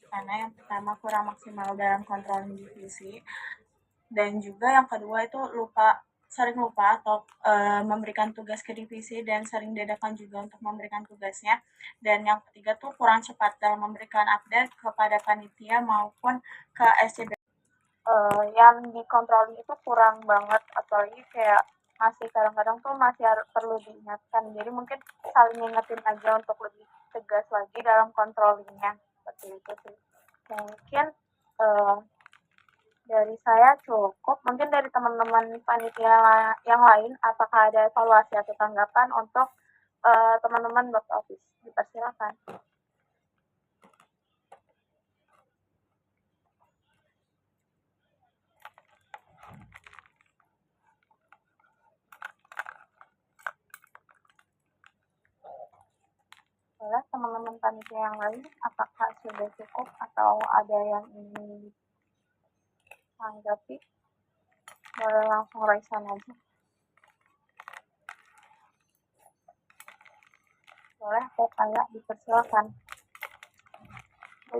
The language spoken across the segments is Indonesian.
karena yang pertama kurang maksimal dalam kontrol divisi, dan juga yang kedua itu sering lupa atau memberikan tugas ke divisi dan sering dadakan juga untuk memberikan tugasnya, dan yang ketiga tuh kurang cepat dalam memberikan update kepada panitia maupun ke SCB. Yang dikontrol itu kurang banget, apalagi kayak masih kadang-kadang tuh masih perlu diingatkan, jadi mungkin saling ngingetin aja untuk lebih tegas lagi dalam controllingnya, seperti itu sih. Mungkin uh, dari saya cukup, mungkin dari teman-teman panitia yang lain apakah ada evaluasi atau tanggapan untuk teman-teman box office, dipersilakan. Boleh teman-teman panitia yang lain, apakah sudah cukup atau ada yang ingin tanggapi? Boleh langsung raisan aja. Boleh, saya dipersilakan.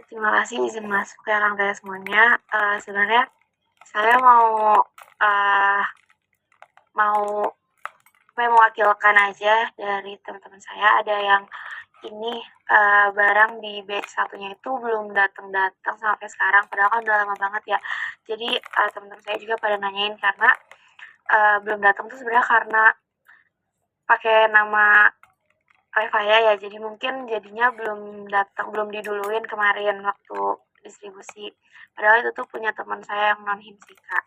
Terima kasih izin masuk ya Kang Teh semuanya. Sebenarnya saya uh, mau mewakilkan aja dari teman-teman saya. Ada yang ini barang di batch satunya itu belum datang sampai sekarang, padahal kan udah lama banget ya. Jadi teman-teman saya juga pada nanyain karena belum datang tuh sebenarnya karena pakai nama Revaya ya, jadi mungkin jadinya belum datang, belum diduluin kemarin waktu distribusi. Padahal itu tuh punya teman saya yang non himsika.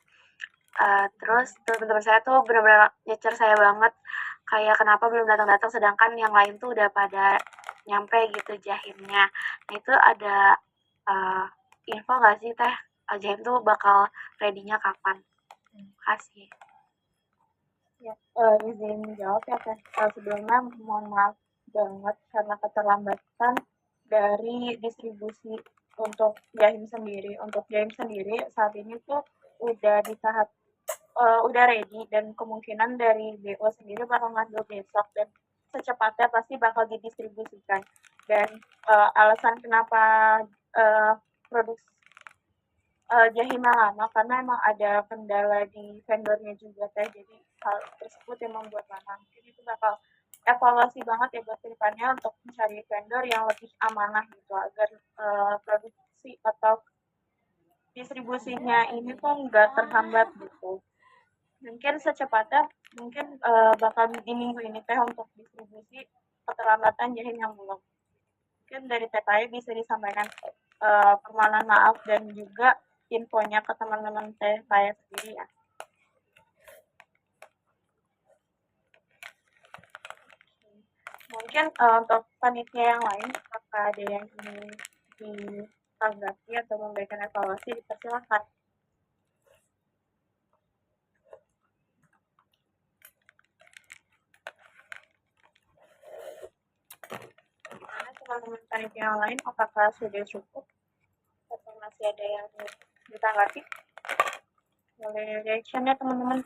Terus teman-teman saya tuh benar-benar nyecer saya banget, kayak kenapa belum datang-datang sedangkan yang lain tuh udah pada nyampe gitu jahimnya. Nah itu ada uh, info nggak sih Teh, jahim tuh bakal ready-nya kapan? Terima kasih. Ya, izin jawab ya Teh. Sebelumnya mohon maaf banget karena keterlambatan dari distribusi untuk Jahim sendiri. Untuk Jahim sendiri saat ini tuh udah di tahap udah ready, dan kemungkinan dari BO sendiri bakal ngambil besok dan secepatnya pasti bakal didistribusikan. Dan alasan kenapa produksi Jahima lama karena emang ada kendala di vendornya juga Teh, jadi hal tersebut yang membuat lama. Mungkin itu bakal evaluasi banget ya buat kedepannya untuk mencari vendor yang lebih amanah gitu agar produksi atau distribusinya ini tuh nggak terhambat gitu. Mungkin secepatnya, mungkin bakal di minggu ini Teh untuk distribusi keterlambatan Jahim yang belum. Mungkin dari TKI bisa disampaikan permohonan maaf dan juga infonya ke teman-teman saya sendiri ya. Mungkin untuk panitia yang lain, apakah ada yang ingin ditanggapi atau memberikan evaluasi, dipersilakan. Karena teman-teman panitia yang lain, apakah sudah cukup atau masih ada yang ditanggapi? Boleh reaction ya teman-teman.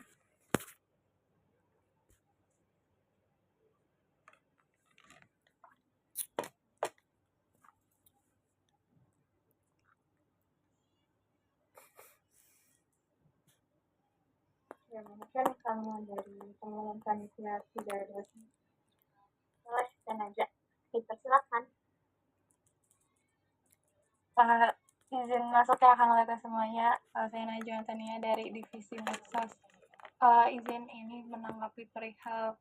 Ya, mungkin karena dari teman-teman panitia tidak ada, silahkan aja. Dipersilakan. Izin masuk ya Kang Leta semuanya. Saya Najwa Antania dari Divisi Medsos. Izin ini menanggapi perihal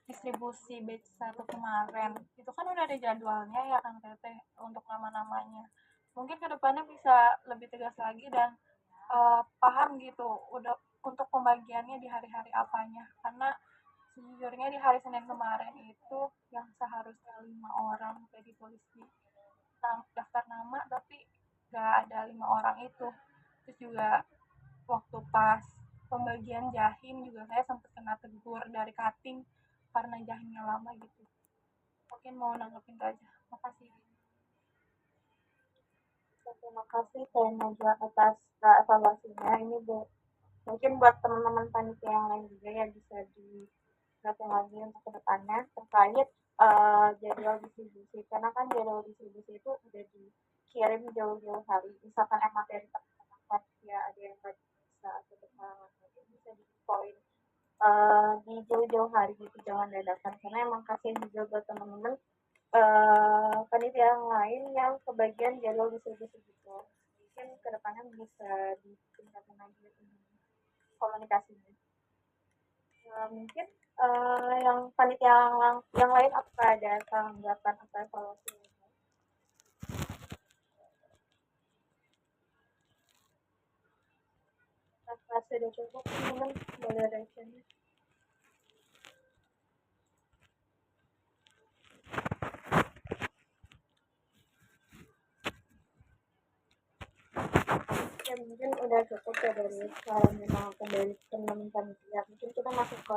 distribusi batch 1 kemarin. Itu kan udah ada jadwalnya ya Kang Teteh untuk nama-namanya. Mungkin kedepannya bisa lebih tegas lagi dan paham gitu udah untuk pembagiannya di hari-hari apanya. Karena sejujurnya di hari Senin kemarin itu yang seharusnya 5 orang udah ditulis di daftar nama, tapi gak ada 5 orang itu. Terus juga waktu pas pembagian jahim juga saya sempat kena tegur dari cutting karena jahimnya lama gitu. Mungkin mau nanggepin itu aja. Makasih. Terima kasih Teh Najwa atas evaluasinya. Ini mungkin buat teman-teman panitia yang lain juga ya bisa diingatkan lagi untuk kedepannya terkait jadwal distribusi, karena kan jadwal distribusi itu udah kirim jauh-jauh hari. Misalkan emang dari teman-teman ya ada yang nggak bisa atau berhalangan, mungkin bisa diinfoin di jauh-jauh hari gitu, jangan dadakan karena emang kasihan juga buat teman-teman panitia yang lain yang kebagian jadwal distribusi gitu. Mungkin kedepannya bisa ditingkatkan lagi komunikasinya. Mungkin yang panitia yang lain apa ada tanggapan atau evaluasi? Apa sudah cukup teman-teman validasinya? Ya mungkin udah cukup ya dari mengenalkan dari teman-teman panitia. Mungkin kita masuk ke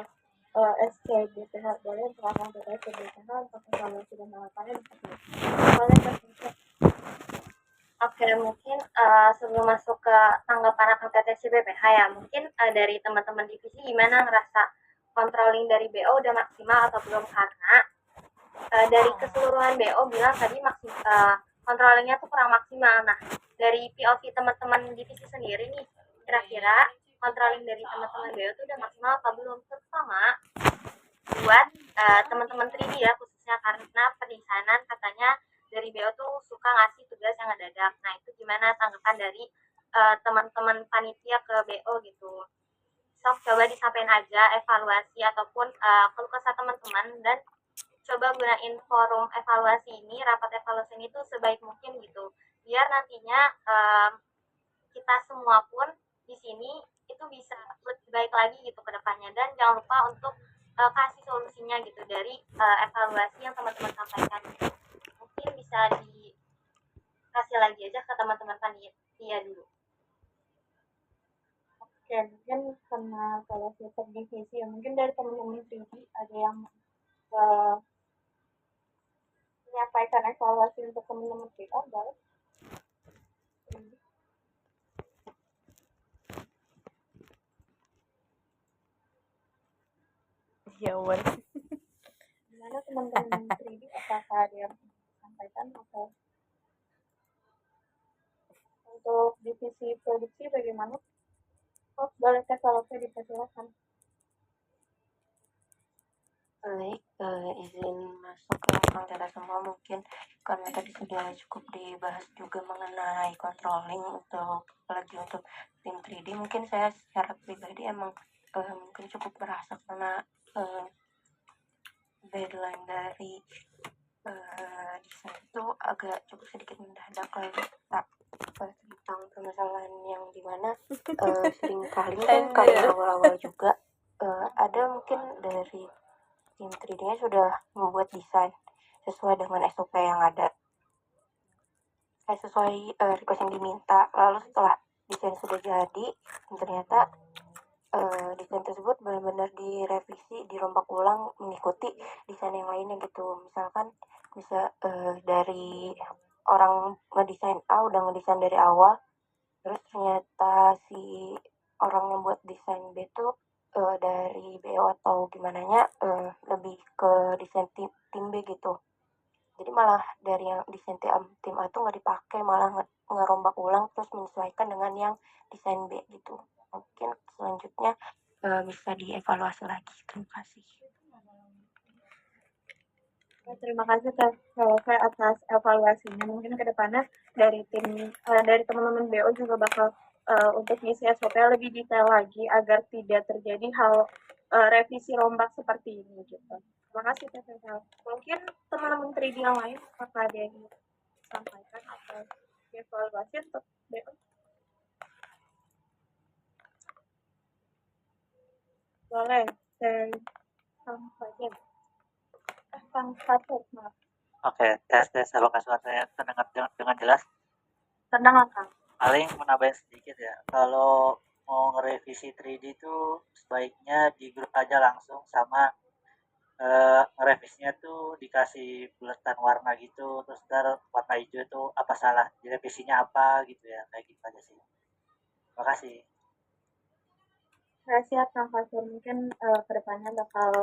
SCBPH, boleh perkenalkan ke SCBPH untuk evaluasi dan harapannya boleh Kak. Oke, mungkin sebelum masuk ke tanggapan akan TTC BPH ya, mungkin dari teman-teman divisi gimana ngerasa controlling dari BO udah maksimal atau belum, karena dari keseluruhan BO bilang tadi controllingnya tuh kurang maksimal. Nah, dari POV teman-teman divisi sendiri nih, kira-kira controlling dari teman-teman BO tuh udah maksimal apa belum, terutama buat teman-teman 3D ya, khususnya karena pendesainan katanya dari BO tuh suka ngasih tugas yang ngedadak. Nah, itu gimana tanggapan dari teman-teman panitia ke BO gitu? Sok coba disampaikan aja evaluasi ataupun keluh kesah teman-teman, dan coba gunain forum evaluasi ini, rapat evaluasi ini tuh sebaik mungkin gitu, biar nantinya kita semua pun di sini itu bisa lebih baik lagi gitu ke depannya. Dan jangan lupa untuk kasih solusinya gitu dari evaluasi yang teman-teman sampaikan gitu. Mungkin bisa dikasih lagi aja ke teman-teman panitia dulu. Oke, mungkin karena kalau per divisi ya mungkin dari teman-teman divisi ada yang menyampaikan evaluasi untuk teman-teman kita, boleh. Ya Wan. Gimana teman-teman 3D, apakah ada yang sampaikan atau untuk divisi produksi bagaimana? Oh, boleh saya kalau saya dipersilakan. Baik, izin masuk ke konten semua. Mungkin karena tadi sudah cukup dibahas juga mengenai controlling apalagi untuk tim 3D, mungkin saya secara pribadi emang mungkin cukup merasa karena deadline dari desain itu agak cukup sedikit mendadak lagi tentang permasalahan yang dimana seringkali kan karena awal-awal juga ada mungkin dari tim 3D-nya sudah membuat desain sesuai dengan SOP yang ada, sesuai request yang diminta. Lalu setelah desain sudah jadi, ternyata desain tersebut benar-benar direvisi, dirombak ulang mengikuti desain yang lainnya gitu. Misalkan bisa dari orang ngedesain A udah ngedesain dari awal, terus ternyata si orang yang buat desain B tuh dari BO atau gimana nya lebih ke desain tim B gitu. Jadi malah dari yang desain tim A tuh nggak dipakai, malah ngerombak ulang terus menyesuaikan dengan yang desain B gitu. Mungkin selanjutnya bisa dievaluasi lagi. Terima kasih. Terima kasih kalau saya atas evaluasinya. Mungkin ke depannya dari dari teman-teman BO juga bakal untuk ngisi SOP lebih detail lagi agar tidak terjadi hal revisi rombak seperti ini gitu. Terima kasih Teh. Mungkin teman-teman 3D yang lain apakah ada yang disampaikan atau dievaluasi untuk BO? Boleh, saya sampaikan. Oke, tes. Apakah suara saya terdengar dengan jelas? Terdengar, Kang. Paling menambahin sedikit ya. Kalau mau ngerevisi 3D itu sebaiknya di grup aja langsung, sama ngerevisinya tuh dikasih bulatan warna gitu, terus ntar warna hijau itu apa salah, direvisinya apa gitu ya, kayak gitu aja sih. Terima kasih. Saya siap Kang Fatur, mungkin kedepannya bakal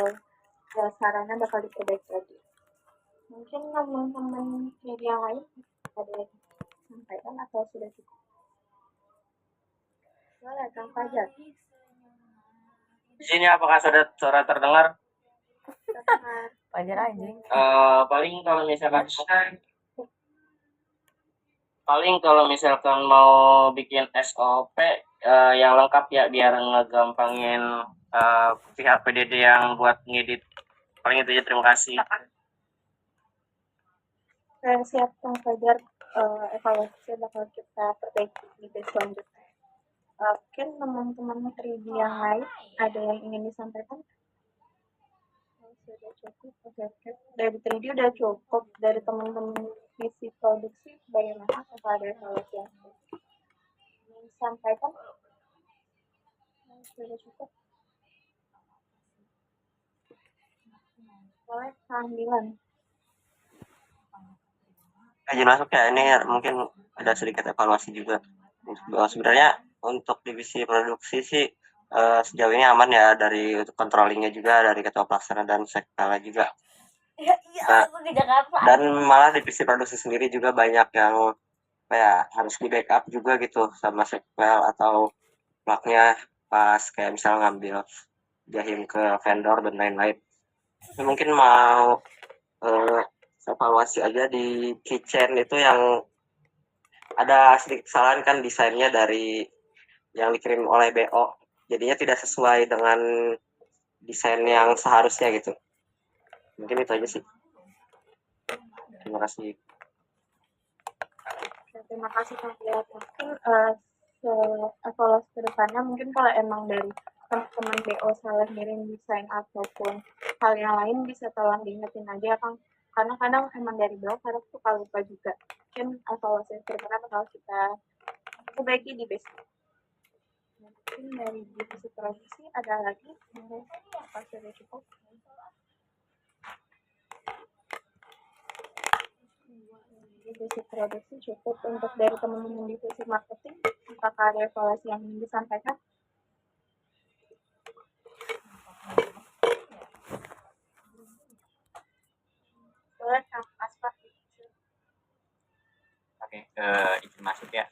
sarannya bakal diperbaiki lagi. Mungkin teman-teman media yang lain ada atau sudah cukup? Boleh, Kang Fajar. Di sini apakah suara terdengar? Terdengar. Fajar anjing. Paling kalau misalkan mau bikin SOP yang lengkap ya biar ngegampangin pihak PDD yang buat ngedit. Paling itu aja, terima kasih. Siap, Kang Fajar. Evaluasi bakal kita perbaiki di batch selanjutnya. Mungkin teman-teman 3D yang lain ada yang ingin disampaikan? Sudah cukup, oke. Dari 3D udah cukup. Dari teman-teman visi produksi bagaimana? Apa ada evaluasi yang ingin disampaikan? Sudah cukup. Boleh, Kang Dilan. Izin masuk ya, ini mungkin ada sedikit evaluasi juga. Sebenarnya untuk divisi produksi sih sejauh ini aman ya, dari untuk controllingnya juga dari ketua pelaksana dan sekala juga. Dan malah divisi produksi sendiri juga banyak yang harus di backup juga gitu sama sekpel atau plugnya pas kayak misal ngambil jahim ke vendor dan lain-lain. Mungkin mau evaluasi aja di kitchen itu yang ada sedikit kesalahan kan desainnya dari yang dikirim oleh BO, jadinya tidak sesuai dengan desain yang seharusnya gitu. Mungkin itu aja sih. Terima kasih. Terima kasih Kang Dilan. Mungkin evaluasi ke depannya mungkin kalau emang dari teman-teman BO salah ngirim desain ataupun hal yang lain bisa tolong diingetin aja Kang. Karena kadang emang dari BO kadang suka lupa juga. Mungkin evaluasi ke depannya bakal kita perbaiki di base. Mungkin dari divisi produksi ada lagi? Apa sudah cukup? Divisi produksi cukup. Untuk dari teman-teman divisi marketing, apakah ada evaluasi yang ingin disampaikan? Boleh, Kang Asfar. Oke, izin masuk ya.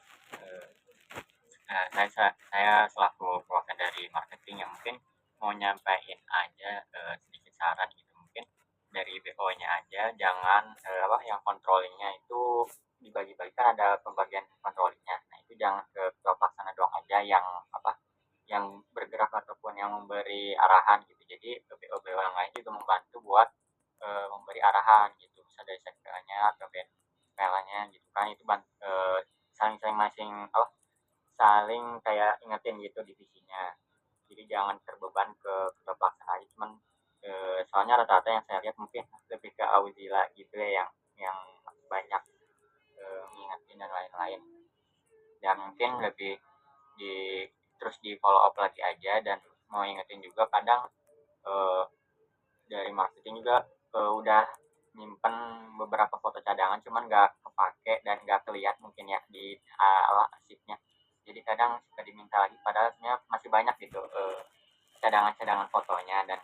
Saya selaku perwakilan dari marketing yang mungkin mau nyampaikan aja sedikit saran gitu, mungkin dari BO-nya aja jangan yang controllingnya itu dibagi-bagikan, ada pembagian controllingnya. Nah itu jangan ke ketua pelaksana doang aja yang bergerak ataupun yang memberi arahan gitu. Jadi BO yang lain juga membantu buat memberi arahan gitu, misalnya dari sektornya atau PL-nya gitu kan, itu saling kayak ingetin gitu divisinya. Jadi jangan terbeban ke ketua pelaksana aja, cuman soalnya rata-rata yang saya lihat mungkin lebih ke Auzila gitu ya yang banyak ngingetin dan lain-lain, dan mungkin lebih terus di follow up lagi aja. Dan mau ingetin juga kadang dari marketing juga udah nyimpen beberapa foto cadangan cuman nggak kepake dan nggak kelihatan mungkin ya di arsipnya. Jadi kadang suka diminta lagi padahal masih banyak gitu cadangan-cadangan fotonya. Dan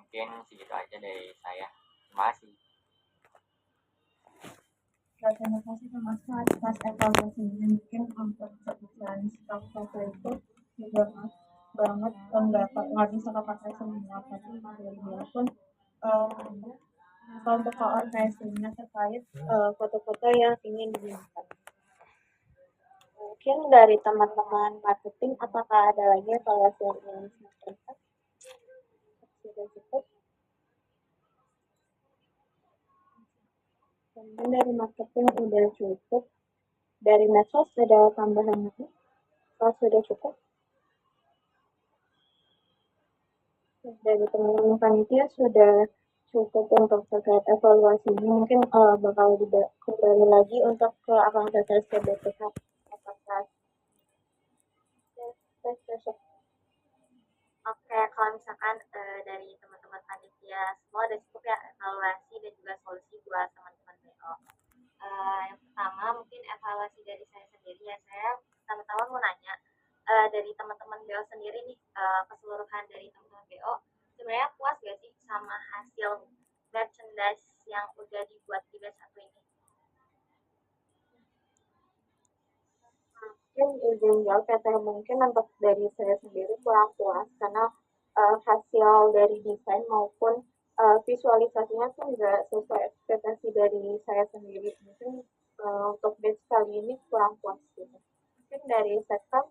mungkin segitu aja dari saya. Terima kasih. Terima kasih Mas atas evaluasinya. Mungkin untuk kebutuhan stok foto itu juga banget nggak bisa kepakai semua, tapi dari dia pun untuk koordinasinya terkait foto-foto yang ingin diminta. Mungkin dari teman-teman marketing, apakah ada lagi evaluasi yang ingin disampaikan? Sudah cukup. Kemudian dari marketing udah cukup. Dari medsos ada tambahan lagi? Kalau sudah cukup. Dari teman-teman panitia sudah cukup untuk terkait evaluasi ini. Mungkin bakal kembali lagi untuk ke akang TTS ke BPK. Apakah besok? Oke, kalau misalkan dari teman-teman panitia semua udah cukup ya evaluasi dan juga solusi buat teman-teman BO. Yang pertama mungkin evaluasi dari saya sendiri ya. Saya pertama-tama mau nanya dari teman-teman BO sendiri nih, keseluruhan dari teman-teman BO sebenarnya puas gak sih sama hasil merchandise yang udah dibuat di batch 1 ini? Mungkin izin jawab ya Teh, mungkin untuk dari saya sendiri kurang puas karena hasil dari desain maupun visualisasinya tuh nggak sesuai ekspektasi dari saya sendiri. Mungkin untuk batch kali ini kurang puas gitu. Mungkin dari sektor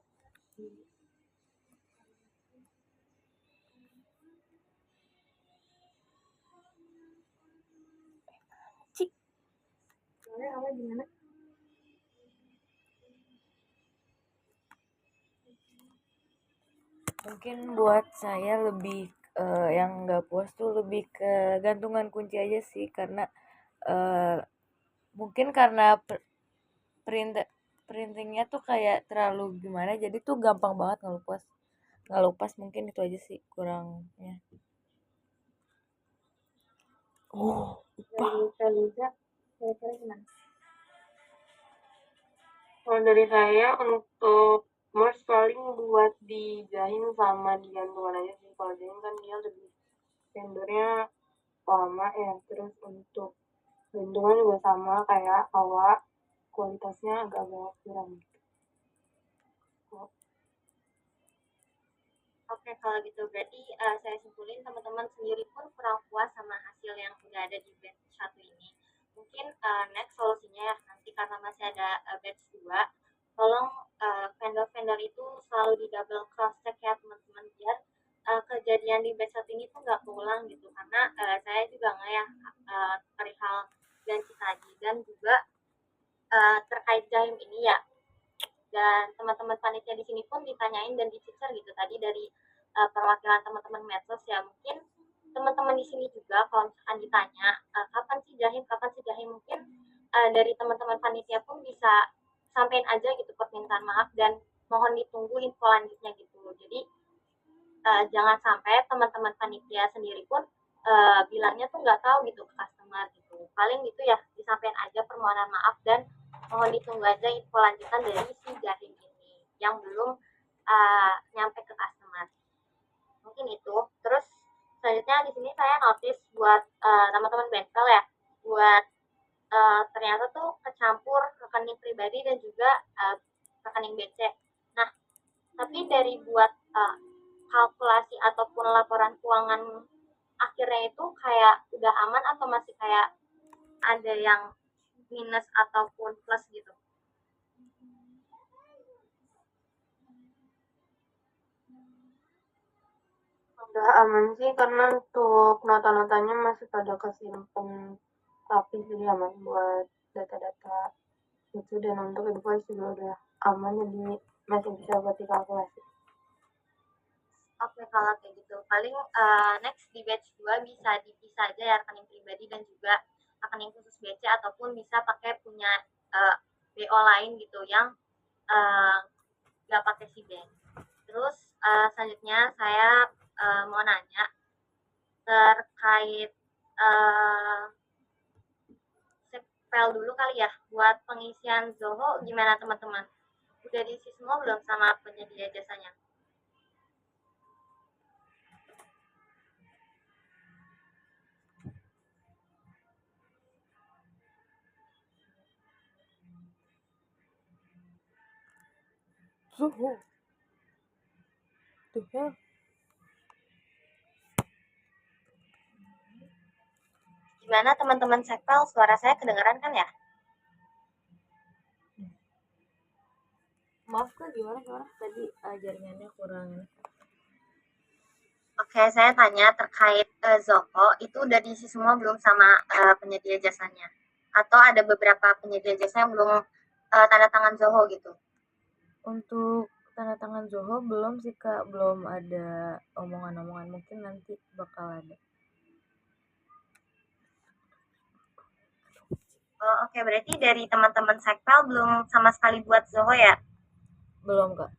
gimana? Mungkin buat saya lebih yang nggak puas tuh lebih ke gantungan kunci aja sih, karena mungkin karena printingnya tuh kayak terlalu gimana, jadi tuh gampang banget ngelupas. Mungkin itu aja sih kurangnya. Dari Feliza, kira-kira gimana? Kalau dari saya untuk merch paling buat dijahit sama digantungan aja sih. Kalau jahit kan dia lebih vendornya lama ya, terus untuk gantungan juga sama kayak awak, kualitasnya agak-agak kurang gitu. Oke, kalau gitu berarti saya simpulin teman-teman sendiri pun kurang puas sama hasil yang udah ada di batch 1 ini. Mungkin next solusinya ya, nanti karena masih ada batch 2, tolong vendor-vendor itu selalu di double cross check ya teman-teman, biar kejadian di batch 1 ini tuh nggak keulang gitu. Karena saya juga nggak ya perihal ganti tadi, dan juga terkait jahim ini ya, dan teman-teman panitia di sini pun ditanyain dan dicecer gitu tadi dari perwakilan teman-teman medsos ya. Mungkin teman-teman di sini juga kalau misalkan ditanya kapan sih jahim, mungkin dari teman-teman panitia pun bisa sampein aja gitu permintaan maaf dan mohon ditunggu info lanjutnya gitu. Jadi jangan sampai teman-teman panitia sendiri pun bilangnya tuh nggak tahu gitu ke customer gitu. Paling gitu ya, disampaikan aja permohonan maaf dan mohon ditunggu aja info lanjutan dari si jahim ini yang belum nyampe ke customer. Mungkin itu. Terus selanjutnya di sini saya notice buat teman-teman bengkel ya, buat ternyata tuh kecampur rekening pribadi dan juga rekening BC. Nah, tapi dari buat kalkulasi ataupun laporan keuangan akhirnya itu kayak udah aman atau masih kayak ada yang minus ataupun plus gitu? Udah aman sih karena untuk nota-notanya masih pada kesimpan rapi, jadi aman buat data-data itu, dan untuk invoice juga udah aman, jadi masih bisa buat dikalkulasi. Oke, kalau kayak gitu paling next di batch 2 bisa dipisah aja ya rekening pribadi dan juga rekening khusus BC, ataupun bisa pakai punya BO lain gitu yang nggak pakai si bank. Terus selanjutnya saya mau nanya terkait sepel dulu kali ya, buat pengisian Zoho gimana teman-teman? Udah diisi semua belum sama penyedia jasanya? Zoho. The hell? Gimana teman-teman sekpel, suara saya kedengeran kan ya? Maaf kak, gimana tadi jaringannya kurang. Oke, saya tanya terkait Zoho, itu udah diisi semua belum sama penyedia jasanya? Atau ada beberapa penyedia jasa yang belum tanda tangan Zoho gitu? Untuk tanda tangan Zoho belum sih kak, belum ada omongan-omongan, mungkin nanti bakal ada. Oke, berarti dari teman-teman sekpel belum sama sekali buat Zoho ya? Belum kak,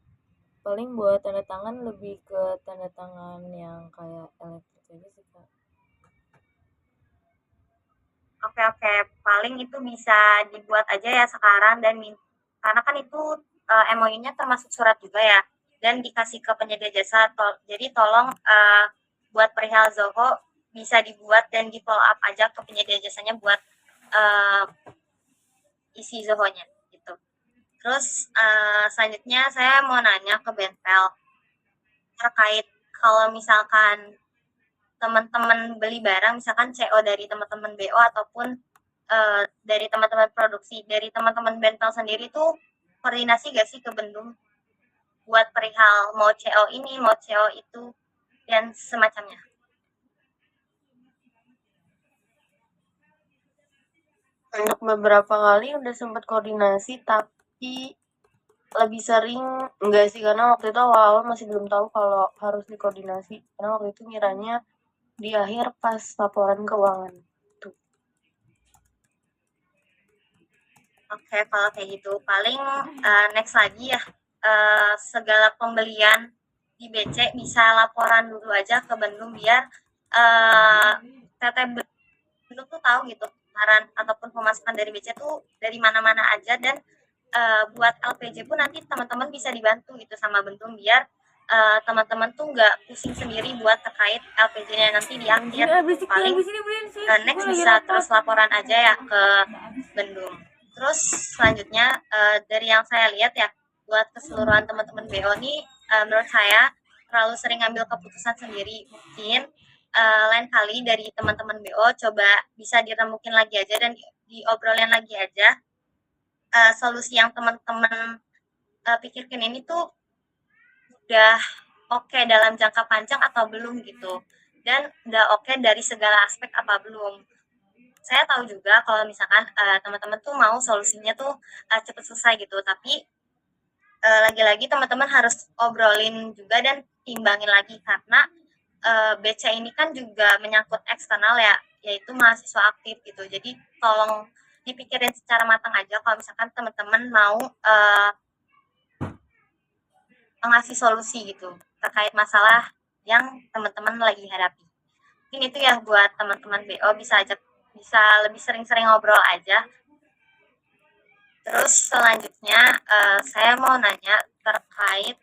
paling buat tanda tangan lebih ke tanda tangan yang kayak elektrik aja sih kak. Oke, paling itu bisa dibuat aja ya sekarang, dan karena kan itu MOU-nya termasuk surat juga ya, dan dikasih ke penyedia jasa. Jadi tolong buat perihal Zoho bisa dibuat dan di follow up aja ke penyedia jasanya buat isi Zoho-nya gitu. Terus selanjutnya saya mau nanya ke Benpel terkait kalau misalkan teman-teman beli barang, misalkan CO dari teman-teman BO ataupun dari teman-teman produksi, dari teman-teman Benpel sendiri tuh koordinasi gak sih ke Bendung buat perihal mau CO ini, mau CO itu, dan semacamnya? Untuk beberapa kali udah sempat koordinasi, tapi lebih sering enggak sih, karena waktu itu awal-awal masih belum tahu kalau harus dikoordinasi. Karena waktu itu ngiranya di akhir pas laporan keuangan. Tuh. Oke, kalau kayak gitu paling next lagi ya, segala pembelian di BC bisa laporan dulu aja ke Bendung biar TT Bendung tuh tahu gitu saran ataupun pemasukan dari BC tuh dari mana-mana aja, dan buat LPJ pun nanti teman-teman bisa dibantu gitu sama Bendung biar teman-teman tuh nggak pusing sendiri buat terkait LPJ-nya nanti di akhir gitu. Paling next bisa terus laporan aja ya ke Bendung. Terus selanjutnya dari yang saya lihat ya, buat keseluruhan teman-teman BO nih menurut saya terlalu sering ngambil keputusan sendiri. Mungkin lain kali dari teman-teman BO coba bisa diremukin lagi aja dan diobrolin lagi aja solusi yang teman-teman pikirkan ini tuh udah oke dalam jangka panjang atau belum gitu, dan udah oke dari segala aspek apa belum. Saya tahu juga kalau misalkan teman-teman tuh mau solusinya tuh cepat selesai gitu, tapi lagi-lagi teman-teman harus obrolin juga dan timbangin lagi karena BC ini kan juga menyangkut eksternal ya, yaitu mahasiswa aktif gitu. Jadi tolong dipikirin secara matang aja kalau misalkan teman-teman mau ngasih solusi gitu terkait masalah yang teman-teman lagi hadapi. Mungkin itu ya buat teman-teman BO, bisa lebih sering-sering ngobrol aja. Terus selanjutnya saya mau nanya terkait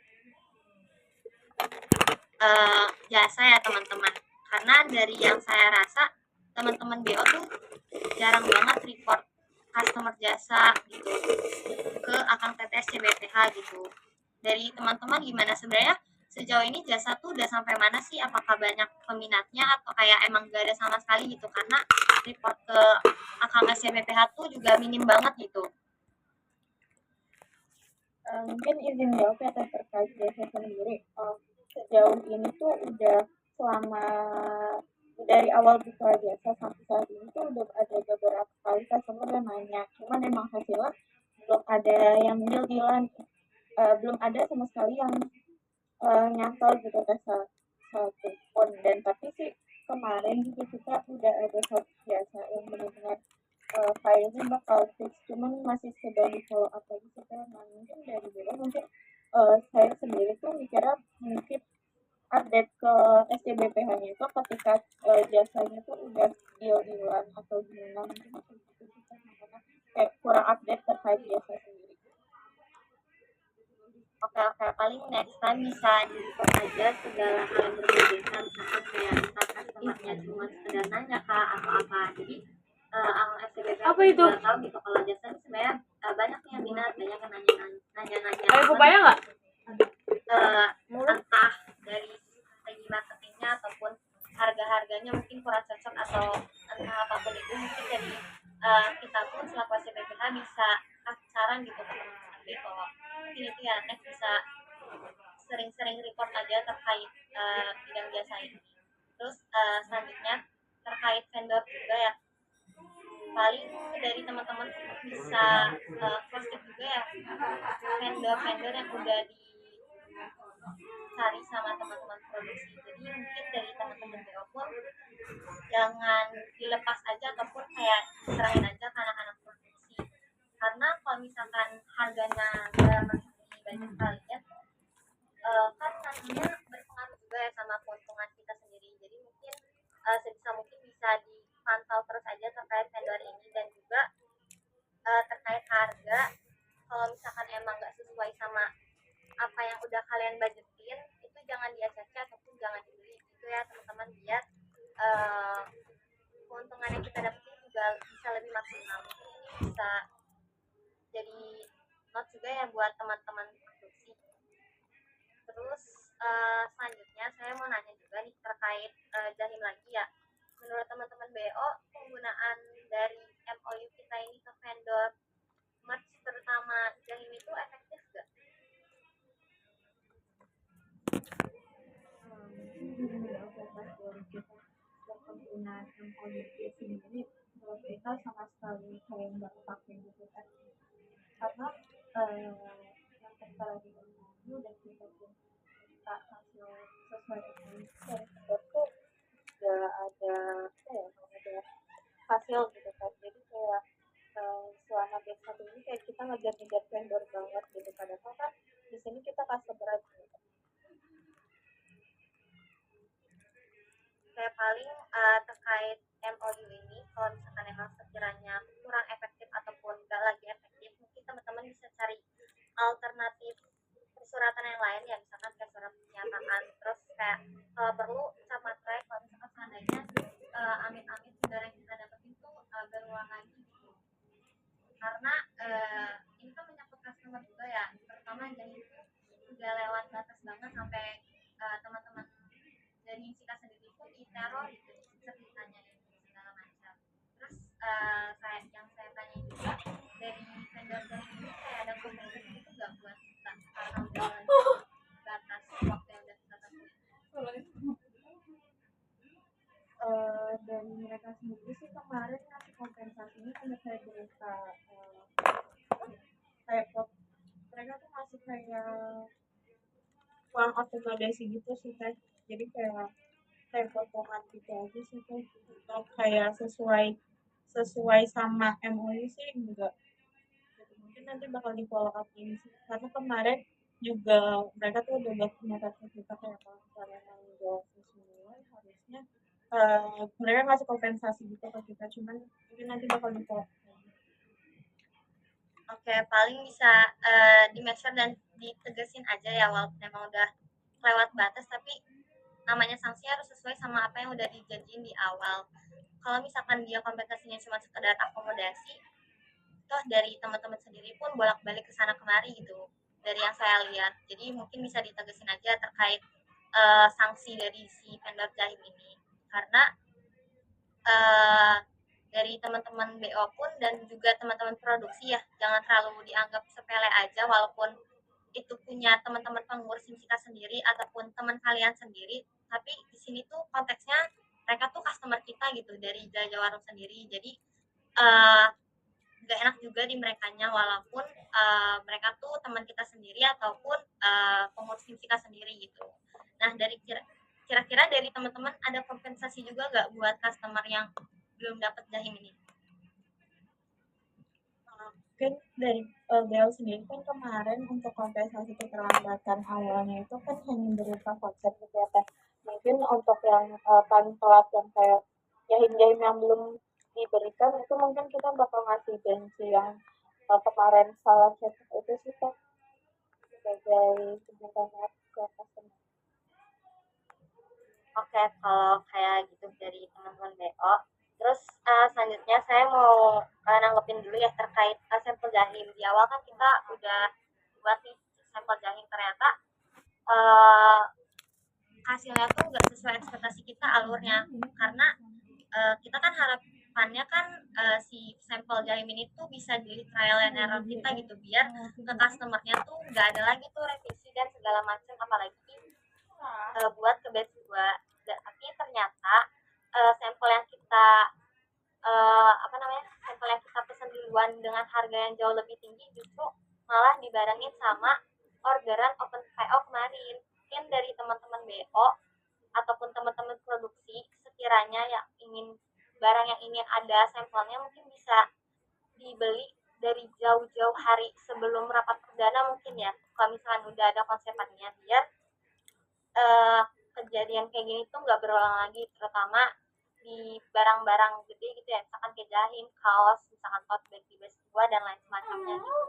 jasa ya teman-teman, karena dari yang saya rasa teman-teman BO tuh jarang banget report customer jasa gitu ke akun TTS CBPH gitu. Dari teman-teman gimana sebenarnya sejauh ini jasa tuh udah sampai mana sih? Apakah banyak peminatnya atau kayak emang gak ada sama sekali gitu? Karena report ke akun CBPH tuh juga minim banget gitu. Mungkin izin jawab ya terkait jasa sendiri. Sejauh ini tuh udah selama dari awal buka jasa sampai saat ini tuh udah ada beberapa kali customer yang nanya, cuman emang hasilnya belum ada yang deal-dealan, belum ada sama sekali yang nyantol gitu satu pun. Dan tapi sih kemarin juga kita udah ada satu jasa yang benar-benar filenya bakal fix, cuman masih sedang di follow up lagi sih. Karena mungkin dari dulu mungkin saya sendiri tuh mikirnya mungkin update ke SCBPH-nya itu ketika jasanya tuh udah deal-dealan atau gimana, mungkin itu kita makanya kayak kurang update terkait jasa sendiri. Oke, paling next time bisa di-report aja segala hal yang berkaitan, misalkan kayak entah customer-nya cuma sekedar nanya kah atau apa. Jadi SCBP Apa itu? juga tahu gitu kalau jasa ini sebenarnya banyak yang minat, banyak yang nanya-nanya. Ada pupaya nggak? Entah dari strategi marketingnya ataupun harga-harganya mungkin kurang cocok atau entah apapun itu, mungkin dari kita pun selaku SCBPH bisa kasih saran gitu ke teman-teman BO. Mungkin itu ya, next bisa sering-sering report aja terkait bidang jasa ini. Terus selanjutnya terkait vendor juga ya, paling dari teman-teman bisa cross check juga ya vendor-vendor yang udah dicari sama teman-teman produksi. Jadi mungkin dari teman-teman BO pun jangan dilepas aja ataupun kayak serahin aja ke anak-anak produksi, karena kalau misalkan harganya nggak masuk di budget kalian kan nantinya berpengaruh juga ya sama keuntungan kita sendiri. Jadi mungkin sebisa mungkin bisa dipantau terus aja terkait vendor ini, dan juga terkait harga. Kalau misalkan emang nggak sesuai sama apa yang udah kalian budgetin, itu jangan di-ACC ataupun jangan dibeli gitu ya teman-teman, biar keuntungan yang kita dapetin juga bisa lebih maksimal. Mungkin ini bisa jadi note juga ya buat teman-teman produksi. Terus selanjutnya saya mau nanya juga nih terkait Jahim lagi ya. Menurut teman-teman BO, penggunaan dari MOU kita ini ke vendor merch terutama Jahim itu efektif gak? Penggunaan MOU sendiri menurut kita sama sekali kayak nggak pakai gitu kan, karena yang tertera di MOU dan kita pun minta hasil sesuai MOU dari vendor tuh nggak ada ada hasil gitu kan. Jadi kayak selama batch satu ini kayak kita ngejar-ngejar vendor banget gitu, padahal kan di sini kita customer aja gitu. Kayak paling terkait MOU ini, kalau misalkan emang sekiranya kurang efektif ataupun nggak lagi efektif, mungkin teman-teman bisa cari alternatif persuratan yang lain ya, misalkan kayak surat pernyataan. Terus kayak kalau perlu cap materai kalau misalkan seandainya amit-amit vendor yang kita dapetin tuh berulang lagi gitu. Karena ini kan menyangkut customer juga ya, terutama jadi udah lewat batas banget sampai teman-teman dari kita sendiri pun diteror gitu, sering ditanyain segala macam. Terus yang saya tanya juga dari vendor dari ini kayak ada kompensasi itu nggak buat kita karena udah batas waktu yang udah kita tentuin. Dari mereka sendiri sih kemarin ngasih kompensasinya hanya kayak berupa kayak mereka tuh ngasih kayak uang akomodasi gitu sih teh, jadi kayak potongan gitu aja sih teh, kayak sesuai sama MOU sih enggak gitu. Mungkin nanti bakal di follow up ini sih, karena kemarin juga mereka tuh udah punya kata kita kayak kalau misalnya mau nggak sesuai harusnya mereka ngasih kompensasi gitu ke kita, cuman mungkin nanti bakal di follow up. Oke, paling bisa di-mention dan ditegesin aja ya, walaupun emang udah lewat batas, tapi namanya sanksi harus sesuai sama apa yang udah dijanjiin di awal. Kalau misalkan dia kompensasinya cuma sekedar akomodasi, toh dari teman-teman sendiri pun bolak-balik ke sana kemari gitu, dari yang saya lihat. Jadi mungkin bisa ditegesin aja terkait sanksi dari si vendor Jahim ini, karena dari teman-teman BO pun dan juga teman-teman produksi ya, jangan terlalu dianggap sepele aja, walaupun itu punya teman-teman pengurus kita sendiri ataupun teman kalian sendiri, tapi di sini tuh konteksnya mereka tuh customer kita gitu dari Jaya Warung sendiri. Jadi gak enak juga di merekanya, walaupun mereka tuh teman kita sendiri ataupun pengurus kita sendiri gitu. Nah, dari kira-kira dari teman-teman ada kompensasi juga gak buat customer yang belum dapat Jahim ini? Mungkin dari beliau sendiri kan kemarin untuk kompensasi keterlambatan awalnya itu kan hanya berupa konsep gitu ya teh. Mungkin untuk yang paling telat yang kayak Jahim yang belum diberikan itu mungkin kita bakal ngasih janji yang kemarin salah chat itu sih teh, sebagai sebutan ke customer. Oke, kalau kayak gitu dari teman-teman BO. Terus selanjutnya saya mau nanggepin dulu ya terkait sampel Jahim. Di awal kan kita udah buat nih sampel Jahim, ternyata hasilnya tuh nggak sesuai ekspektasi kita alurnya, karena kita kan harapannya kan si sampel Jahim ini tuh bisa jadi trial and error kita gitu, biar ke customernya tuh nggak ada lagi tuh revisi dan segala macam, apalagi buat ke batch 2. Tapi ternyata sampel yang kita sampel yang kita pesan duluan dengan harga yang jauh lebih tinggi justru malah dibarengin sama orderan open PO kemarin. Mungkin dari teman-teman BO ataupun teman-teman produksi sekiranya yang ingin barang yang ingin ada sampelnya mungkin bisa dibeli dari jauh-jauh hari sebelum rapat perdana mungkin ya, kalau misalkan udah ada konsepannya, biar kejadian kayak gini tuh nggak berulang lagi, terutama di barang-barang gede gitu ya, misalkan kayak Jahim, kaos, misalkan tote bag di base 2 dan lain semacamnya gitu.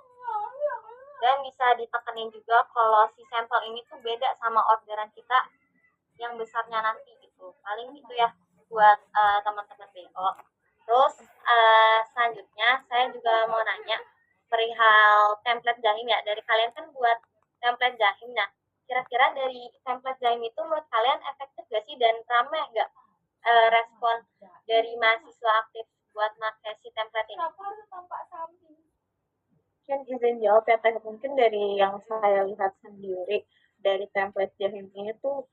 Dan bisa ditekenin juga kalau si sampel ini tuh beda sama orderan kita yang besarnya nanti gitu. Paling gitu ya buat teman-teman BO. Terus selanjutnya saya juga mau nanya, perihal template jahim ya. Dari kalian kan buat template jahim. Nah, kira-kira dari template jahim itu menurut kalian efektif gak sih dan rame gak respon dari mahasiswa aktif buat pakai si template ini? Mungkin izin jawab ya Teh, mungkin dari yang saya lihat sendiri dari template jahim ini tuh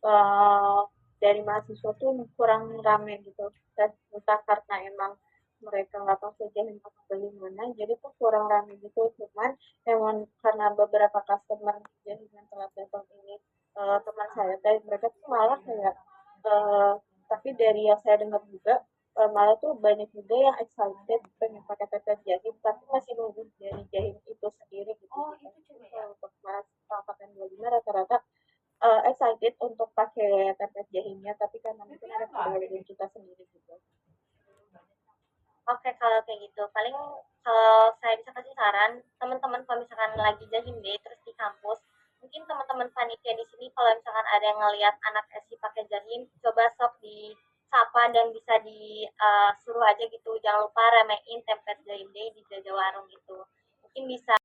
dari mahasiswa tuh kurang rame gitu, dan entah karena emang mereka nggak tahu jahim atau beli mana, jadi tuh kurang rame gitu. Cuman emang karena beberapa customer jahim yang telah datang ini teman saya Teh, mereka tuh malah kayak tapi dari yang saya dengar juga malah tuh banyak juga yang excited pengen pakai template jahim tapi masih nunggu dari jahim itu sendiri gitu sih. Untuk mas angkatan 25 rata-rata excited untuk pakai template jahimnya tapi karena mungkin ada keberanian kita sendiri gitu. Oke, kalau kayak gitu, paling kalau saya bisa kasih saran, teman-teman kalau misalkan lagi jahim day terus di kampus, mungkin teman-teman panitia di sini kalau misalkan ada yang ngelihat anak SI pakai jahim, coba sok disapa dan bisa disuruh aja gitu, jangan lupa ramein template jahim day di jaja warung gitu. Mungkin bisa